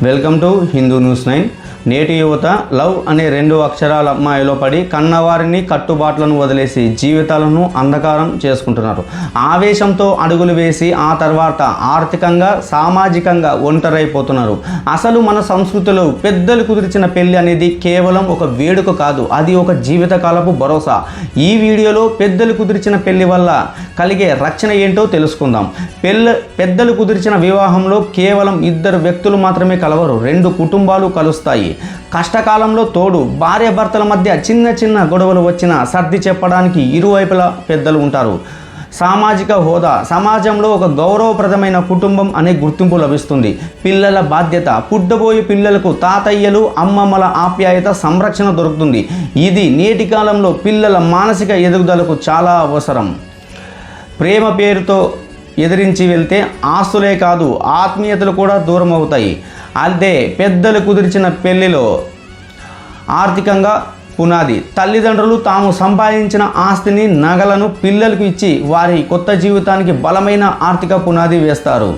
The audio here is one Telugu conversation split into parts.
Welcome to Hindu news 9. నేటి యువత లవ్ అనే 2 అక్షరాల మాయలో పడి కన్నవారిని కట్టుబాట్లను వదిలేసి జీవితాలను అంధకారం చేసుకుంటున్నారు. ఆవేశంతో అడుగులు వేసి ఆ తర్వాత ఆర్థికంగా సామాజికంగా ఒంటరైపోతున్నారు. అసలు మన సంస్కృతిలో పెద్దలు కుదిర్చిన పెళ్లి అనేది కేవలం ఒక వేడుక కాదు, అది ఒక జీవితకాలపు భరోసా. ఈ వీడియోలో పెద్దలు కుదిర్చిన పెళ్లి వల్ల కలిగే రక్షణ ఏంటో తెలుసుకుందాం. పెద్దలు కుదిర్చిన వివాహంలో కేవలం 2 వ్యక్తులు మాత్రమే కలవరు, 2 కుటుంబాలు కలుస్తాయి. కష్టకాలంలో తోడు, భార్యాభర్తల మధ్య చిన్న గొడవలు వచ్చినా సర్ది చెప్పడానికి ఇరువైపులా పెద్దలు ఉంటారు. సామాజిక హోదా, సమాజంలో ఒక గౌరవప్రదమైన కుటుంబం అనే గుర్తింపు లభిస్తుంది. పిల్లల బాధ్యత, పుట్టబోయే పిల్లలకు తాతయ్యలు అమ్మమ్మల ఆప్యాయత, సంరక్షణ దొరుకుతుంది. ఇది నేటి కాలంలో పిల్లల మానసిక ఎదుగుదలకు చాలా అవసరం. ప్రేమ పేరుతో ఎదిరించి వెళ్తే ఆస్తులే కాదు ఆత్మీయతలు కూడా దూరం అవుతాయి. అదే పెద్దలు కుదిర్చిన పెళ్లిలో ఆర్థికంగా పునాది. తల్లిదండ్రులు తాము సంపాదించిన ఆస్తిని, నగలను పిల్లలకు ఇచ్చి వారి కొత్త జీవితానికి బలమైన ఆర్థిక పునాది వేస్తారు.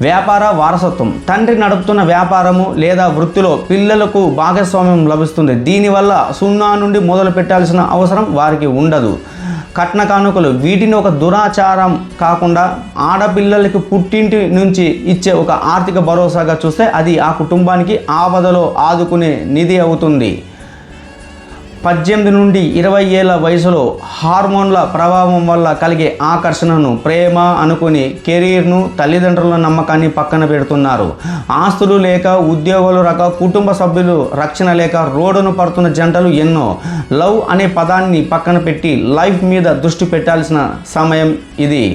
వ్యాపార వారసత్వం, తండ్రి నడుపుతున్న వ్యాపారము లేదా వృత్తిలో పిల్లలకు భాగస్వామ్యం లభిస్తుంది. దీనివల్ల 0 నుండి మొదలు పెట్టాల్సిన అవసరం వారికి ఉండదు. కట్న కానుకలు, వీటిని ఒక దురాచారం కాకుండా ఆడపిల్లలకి పుట్టింటి నుంచి ఇచ్చే ఒక ఆర్థిక భరోసాగా చూస్తే అది ఆ కుటుంబానికి ఆపదలో ఆదుకునే నిధి అవుతుంది. 18 నుండి 20 ఏళ్ల వయసులో హార్మోన్ల ప్రభావం వల్ల కలిగే ఆకర్షణను, ప్రేమ అనుకుని కెరీర్ను, తల్లిదండ్రుల నమ్మకాన్ని పక్కన పెడుతున్నారు. ఆస్తులు లేక, ఉద్యోగాలు రాక, కుటుంబ సభ్యులు రక్షణ లేక రోడ్డును పడుతున్న జంటలు ఎన్నో. లవ్ అనే పదాన్ని పక్కన పెట్టి లైఫ్ మీద దృష్టి పెట్టాల్సిన సమయం ఇది.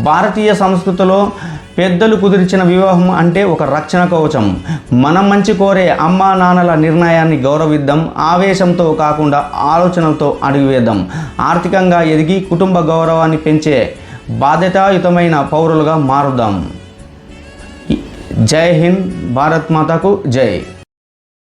భారతీయ సంస్కృతిలో పెద్దలు కుదిర్చిన వివాహం అంటే ఒక రక్షణ కవచం. మనం మంచి కోరే అమ్మా నాన్నల నిర్ణయాన్ని గౌరవిద్దాం. ఆవేశంతో కాకుండా ఆలోచనలతో అడుగువేద్దాం. ఆర్థికంగా ఎదిగి కుటుంబ గౌరవాన్ని పెంచే బాధ్యతాయుతమైన పౌరులుగా మారుదాం. జై హింద్, భారత్ మాతకు జై.